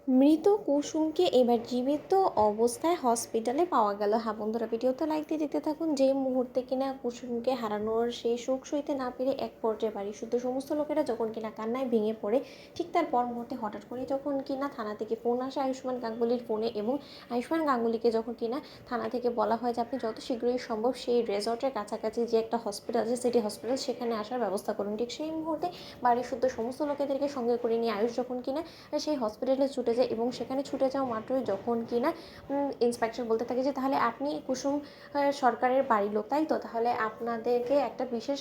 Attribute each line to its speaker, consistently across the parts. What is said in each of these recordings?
Speaker 1: মৃত কুসুমকে এবার জীবিত অবস্থায় হসপিটালে পাওয়া গেল। হ্যাঁ বন্ধুরা, ভিডিওতে লাইক দিয়ে দেখতে থাকুন। যে মুহূর্তে কিনা কুসুমকে হারানোর সেই শোক সইতে না পেরে এক পর্যায়ে বাড়ির শুদ্ধ সমস্ত লোকেরা যখন কিনা কান্নায় ভেঙে পড়ে, ঠিক তার পর মুহূর্তে হঠাৎ করে যখন কিনা থানা থেকে ফোন আসে আয়ুষ্মান গাঙ্গুলির ফোনে, এবং আয়ুষ্মান গাঙ্গুলিকে যখন কিনা থানা থেকে বলা হয় যে আপনি যত শীঘ্রই সম্ভব সেই রেজর্টের কাছাকাছি যে একটা হসপিটাল আছে, সিটি হসপিটাল, সেখানে আসার ব্যবস্থা করুন। ঠিক সেই মুহূর্তে বাড়ির শুদ্ধ সমস্ত লোকেদেরকে সঙ্গে করে নিয়ে আয়ুষ যখন কিনা সেই হসপিটালে ছুটে যায়, এবং সেখানে ছুটে যাওয়া মাত্রই যখন কিনা ইন্সপেক্টর বলতে থাকে যে তাহলে আপনি কুসুম সরকারের বাড়ির লোক, তাই তো, তাহলে আপনাদেরকে একটা বিশেষ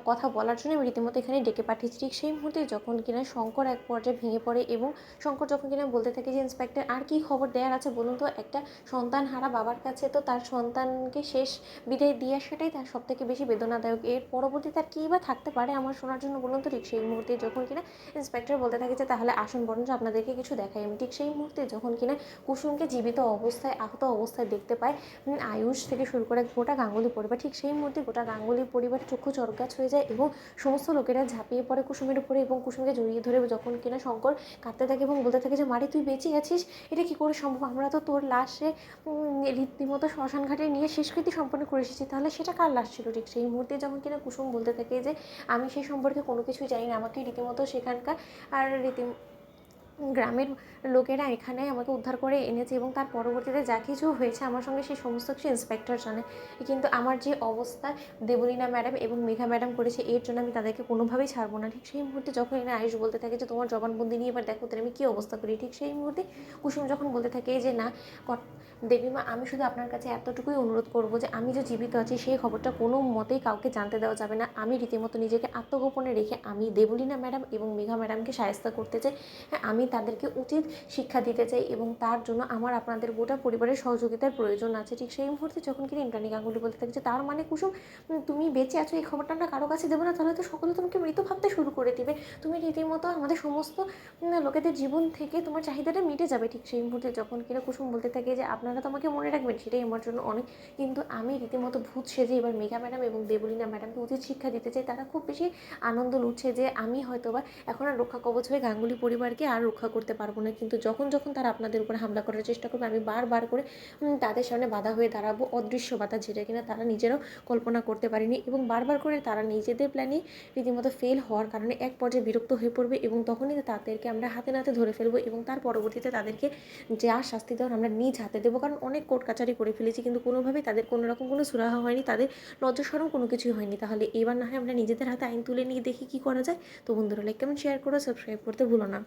Speaker 1: কথা বলার জন্য আমি রীতিমতো এখানে ডেকে পাঠিয়েছি। ঠিক সেই মুহূর্তে যখন কিনা শঙ্কর এক পর্যায়ে ভেঙে পড়ে, এবং শঙ্কর যখন কিনা বলতে থাকে যে ইন্সপেক্টর আর কি খবর দেওয়ার আছে বলুন তো, একটা সন্তান হারা বাবার কাছে তো তার সন্তানকে শেষ বিদায় দিয়ে আসাটাই তার সব থেকে বেশি বেদনাদায়ক। এর পরবর্তীতে আর কী বা থাকতে পারে আমার শোনার জন্য বলুন তো। ঠিক সেই মুহূর্তে যখন কিনা ইন্সপেক্টর বলতে থাকে যে তাহলে আসুন বরঞ্চ আপনাদেরকে কিছু দেখাই আমি। ঠিক সেই মুহূর্তে যখন কিনা কুসুমকে জীবিত অবস্থায় আহত অবস্থায় দেখতে পায় আয়ুষ থেকে শুরু করে গোটা গাঙ্গুলি পরিবার, ঠিক সেই মুহূর্তে গোটা গাঙ্গুলি পরিবার চক্ষু চরকাচ হয়ে যায়, এবং সমস্ত লোকেরা ঝাঁপিয়ে পড়ে কুসুমের উপরে, এবং কুসুমকে জড়িয়ে ধরে যখন কিনা শঙ্কর কাঁদতে থাকে এবং বলতে থাকে যে মারে তুই বেঁচে আছিস, এটা কী করে সম্ভব, আমরা তো তোর লাশে রীতিমতো শ্মশান ঘাটে নিয়ে শেষকৃত্য সম্পন্ন করে এসেছি, তাহলে সেটা কার লাশ ছিল। ঠিক সেই মুহূর্তে যখন কিনা কুসুম বলতে থাকে যে আমি সেই সম্পর্কে কোনো কিছুই জানি না, আমাকে রীতিমতো সেখানকার আর গ্রামের লোকেরা এখানে আমাকে উদ্ধার করে এনেছে, এবং তার পরবর্তীতে যা কিছু হয়েছে আমার সঙ্গে সেই সমস্ত কিছু ইন্সপেক্টর জানে, কিন্তু আমার যে অবস্থা দেবলীনা ম্যাডাম এবং মেঘা ম্যাডাম করেছে এর জন্য আমি তাদেরকে কোনোভাবেই ছাড়বো না। ঠিক সেই মুহূর্তে যখন এনে আয়ুষ বলতে থাকে যে তোমার জবানবন্দি নিয়ে এবার দেখো তাহলে আমি কী অবস্থা করি। ঠিক সেই মুহূর্তে কুসুম যখন বলতে থাকে যে না দেবীমা, আমি শুধু আপনার কাছে এতটুকুই অনুরোধ করবো যে আমি যে জীবিত আছি সেই খবরটা কোনো মতেই কাউকে জানতে দেওয়া যাবে না। আমি রীতিমতো নিজেকে আত্মগোপনে রেখে আমি দেবলীনা ম্যাডাম এবং মেঘা ম্যাডামকে সাহায্য করতে চাই। হ্যাঁ, আমি তাদেরকে উচিত শিক্ষা দিতে চাই, এবং তার জন্য আমার আপনাদের গোটা পরিবারের সহযোগিতার প্রয়োজন আছে। ঠিক সেই মুহূর্তে যখন কিনা ইন্দ্রাণী গাঙ্গুলি বলতে থাকে যে তার মানে কুসুম, তুমি বেঁচে আছো এই খবরটা আমরা কারো কাছে দেবো না, তাহলে তো সকলে তোমাকে মৃত ভাবতে শুরু করে দিবে, তুমি রীতিমতো আমাদের সমস্ত লোকেদের জীবন থেকে তোমার চাহিদাটা মিটে যাবে। ঠিক সেই মুহূর্তে যখন কিনা কুসুম বলতে থাকে যে আপনারা তোমাকে মনে রাখবেন সেটাই আমার জন্য অনেক, কিন্তু আমি রীতিমতো ভূত সেজে এবার মেঘা ম্যাডাম এবং দেবলীনা ম্যাডামকে উচিত শিক্ষা দিতে চাই। তারা খুব বেশি আনন্দ লুটছে যে আমি হয়তো বা এখন আর রক্ষা কবচ হয়ে গাঙ্গুলি পরিবারকে আর রক্ষা করতে পারবো না, কিন্তু যখন যখন তারা আপনাদের উপর হামলা করার চেষ্টা করবে আমি বারবার করে তাদের সামনে বাধা হয়ে দাঁড়াবো, অদৃশ্য বাধা, যেটা কিনা তারা নিজেরাও কল্পনা করতে পারেনি, এবং বারবার করে তারা নিজেদের প্ল্যানে রীতিমতো ফেল হওয়ার কারণে এক পর্যায়ে বিরক্ত হয়ে পড়বে, এবং তখনই তাদেরকে আমরা হাতে নাতে ধরে ফেলবো, এবং তার পরবর্তীতে তাদেরকে যা শাস্তি দেওয়ার আমরা নিজ হাতে দেবো। কারণ অনেক কোর্ট কাচারি করে ফেলেছি, কিন্তু কোনোভাবেই তাদের কোনো রকম কোনো সুরাহা হয়নি, তাদের লজ্জা শরম কোনো কিছুই হয়নি। তাহলে এবার না হয় আমরা নিজেদের হাতে আইন তুলে নিয়ে দেখি কী করা যায়। তো বন্ধুরা, লাইক কমেন্ট শেয়ার করো, সাবস্ক্রাইব করতে ভুলো না।